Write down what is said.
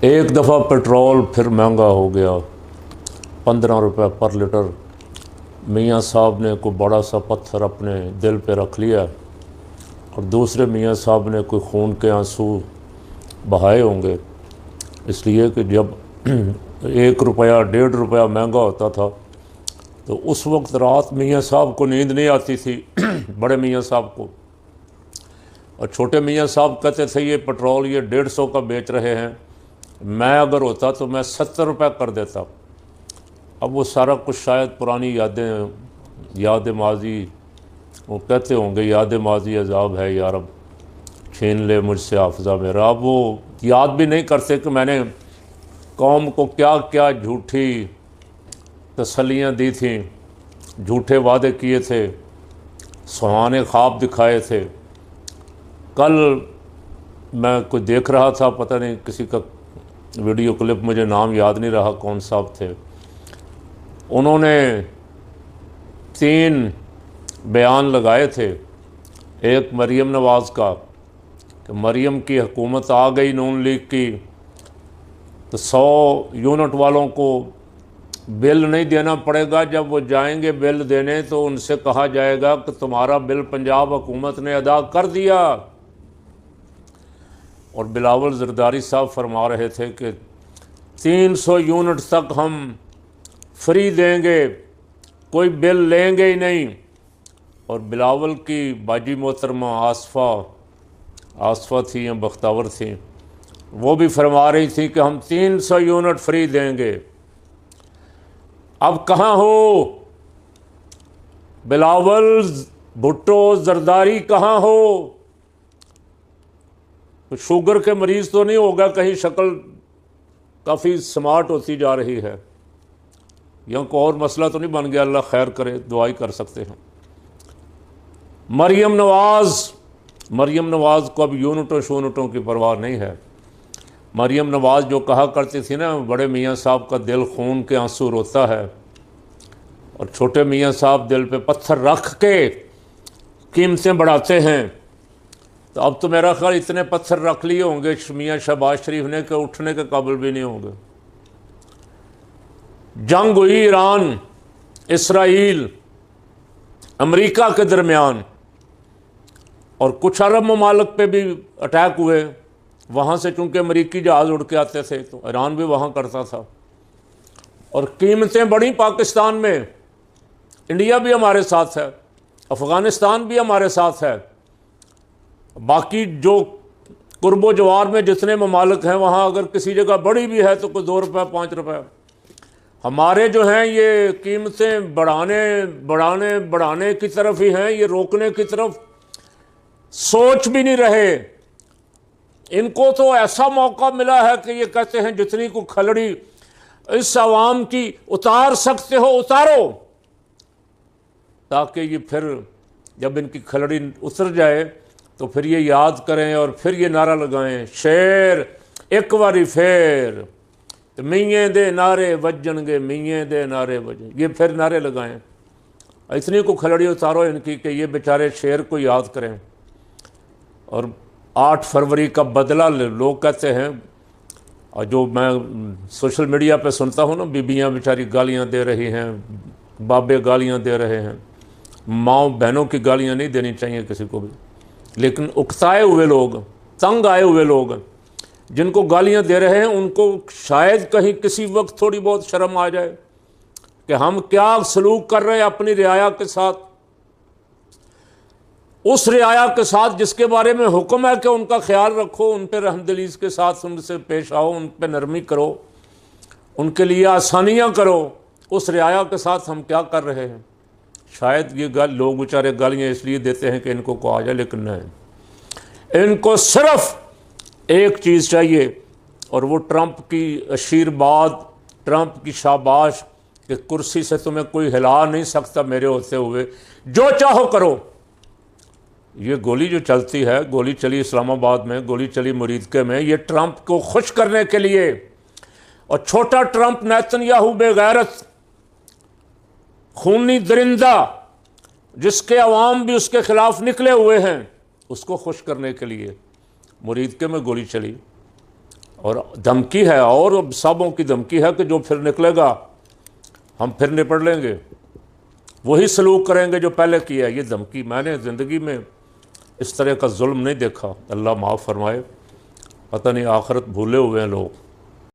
एक दफ़ा पेट्रोल फिर महंगा हो गया, 15 रुपये पर लीटर। मियाँ साहब ने कोई बड़ा सा पत्थर अपने दिल पे रख लिया और दूसरे मियाँ साहब ने कोई खून के आंसू बहाए होंगे, इसलिए कि जब 1 रुपया 1.5 रुपया महंगा होता था तो उस वक्त रात मियाँ साहब को नींद नहीं आती थी बड़े मियाँ साहब को। और छोटे मियाँ साहब कहते थे ये पेट्रोल ये 150 का बेच रहे हैं, मैं अगर होता तो मैं 70 रुपये कर देता। अब वो सारा कुछ शायद पुरानी यादें, याद माजी, वो कहते होंगे याद माजी अजाब है यार, अब छीन ले मुझसे हाफजा मेरा। अब वो याद भी नहीं करते कि मैंने कौम को क्या क्या झूठी तसल्लियाँ दी थी, झूठे वादे किए थे, सुहाने ख्वाब दिखाए थे। कल मैं कोई देख रहा था, पता नहीं किसी का वीडियो क्लिप, मुझे नाम याद नहीं रहा कौन साहब थे, उन्होंने 3 बयान लगाए थे। एक मरीम नवाज़ का कि मरीम की हुकूमत आ गई नून लीग की तो 100 यूनिट वालों को बिल नहीं देना पड़ेगा, जब वो जाएंगे बिल देने तो उनसे कहा जाएगा कि तुम्हारा बिल पंजाब हुकूमत ने अदा कर दिया। और बिलावल जरदारी साहब फरमा रहे थे कि 300 यूनिट तक हम फ्री देंगे, कोई बिल लेंगे ही नहीं। और बिलावल की बाजी मोहतरमा आसफ़ा थी या बख्तावर थी, वो भी फरमा रही थी कि हम 300 यूनिट फ्री देंगे। अब कहाँ हो बिलावल, भुट्टो, जरदारी कहाँ हो? तो शुगर के मरीज़ तो नहीं होगा कहीं, शक्ल काफ़ी स्मार्ट होती जा रही है, या कोई और मसला तो नहीं बन गया? अल्लाह खैर करे, दुआई कर सकते हैं। मरीम नवाज़ को अब यूनिटों शूनिटों की परवाह नहीं है। मरीम नवाज़ जो कहा करती थी ना, बड़े मियाँ साहब का दिल खून के आंसू रोता है, और छोटे मियाँ साहब दिल पे पत्थर रख के कीमतें बढ़ाते हैं। तो अब तो मेरा ख्याल इतने पत्थर रख लिए होंगे मियाँ शहबाज शरीफ ने कि उठने के काबिल भी नहीं होंगे। जंग हुई ईरान, इसराइल, अमेरिका के दरमियान, और कुछ अरब ममालिक पे भी अटैक हुए। वहाँ से चूँकि अमेरिकी जहाज़ उड़ के आते थे तो ईरान भी वहाँ करता था, और कीमतें बढ़ी पाकिस्तान में। इंडिया भी हमारे साथ है, अफ़गानिस्तान भी हमारे साथ है, बाकी जो कुर्बो जवार में जितने ममालिक हैं वहाँ अगर किसी जगह बड़ी भी है तो कोई 2 रुपये 5 रुपये। हमारे जो हैं ये कीमतें बढ़ाने की तरफ ही हैं, ये रोकने की तरफ सोच भी नहीं रहे। इनको तो ऐसा मौका मिला है कि ये कहते हैं जितनी को खलड़ी इस आवाम की उतार सकते हो उतारो, ताकि ये फिर जब इनकी खलड़ी उतर जाए तो फिर ये याद करें और फिर ये नारा लगाएं, शेर एक बारी फेर तो मियाँ दे नारे वजनगे, मियाँ दे नारे वजन, ये फिर नारे लगाएं। इतनी को खलड़ी उतारो इनकी कि ये बेचारे शेर को याद करें। और 8 फरवरी का बदला लोग कहते हैं, और जो मैं सोशल मीडिया पे सुनता हूँ ना, बीबियाँ बेचारी गालियाँ दे रही हैं, बाबे गालियाँ दे रहे हैं। माँ बहनों की गालियाँ नहीं देनी चाहिए किसी को भी, लेकिन उकसाए हुए लोग, तंग आए हुए लोग जिनको गालियां दे रहे हैं, उनको शायद कहीं किसी वक्त थोड़ी बहुत शर्म आ जाए कि हम क्या सलूक कर रहे हैं अपनी रियाया के साथ, उस रियाया के साथ जिसके बारे में हुक्म है कि उनका ख्याल रखो, उन पर रहमदिली के साथ उनसे पेश आओ, उन पर नरमी करो, उनके लिए आसानियां करो। उस रियाया के साथ हम क्या कर रहे हैं? शायद ये लोग बेचारे गालियाँ इसलिए देते हैं कि इनको को आ जाए, लेकिन नहीं, इनको सिर्फ एक चीज़ चाहिए, और वो ट्रंप की आशीर्वाद, ट्रंप की शाबाश कि कुर्सी से तुम्हें कोई हिला नहीं सकता मेरे होते हुए, जो चाहो करो। ये गोली जो चलती है, गोली चली इस्लामाबाद में, गोली चली मुरीदके में, ये ट्रंप को खुश करने के लिए। और छोटा ट्रंप नेतन्याहू बेगैरत खूनी दरिंदा, जिसके अवाम भी उसके खिलाफ निकले हुए हैं, उसको खुश करने के लिए मुरीदके में गोली चली। और धमकी है, और सबों की धमकी है कि जो फिर निकलेगा हम फिर निपट लेंगे, वही सलूक करेंगे जो पहले किया। ये धमकी, मैंने ज़िंदगी में इस तरह का जुल्म नहीं देखा। अल्लाह माफ़ फरमाए। पता नहीं आखिरत भूले हुए हैं लोग।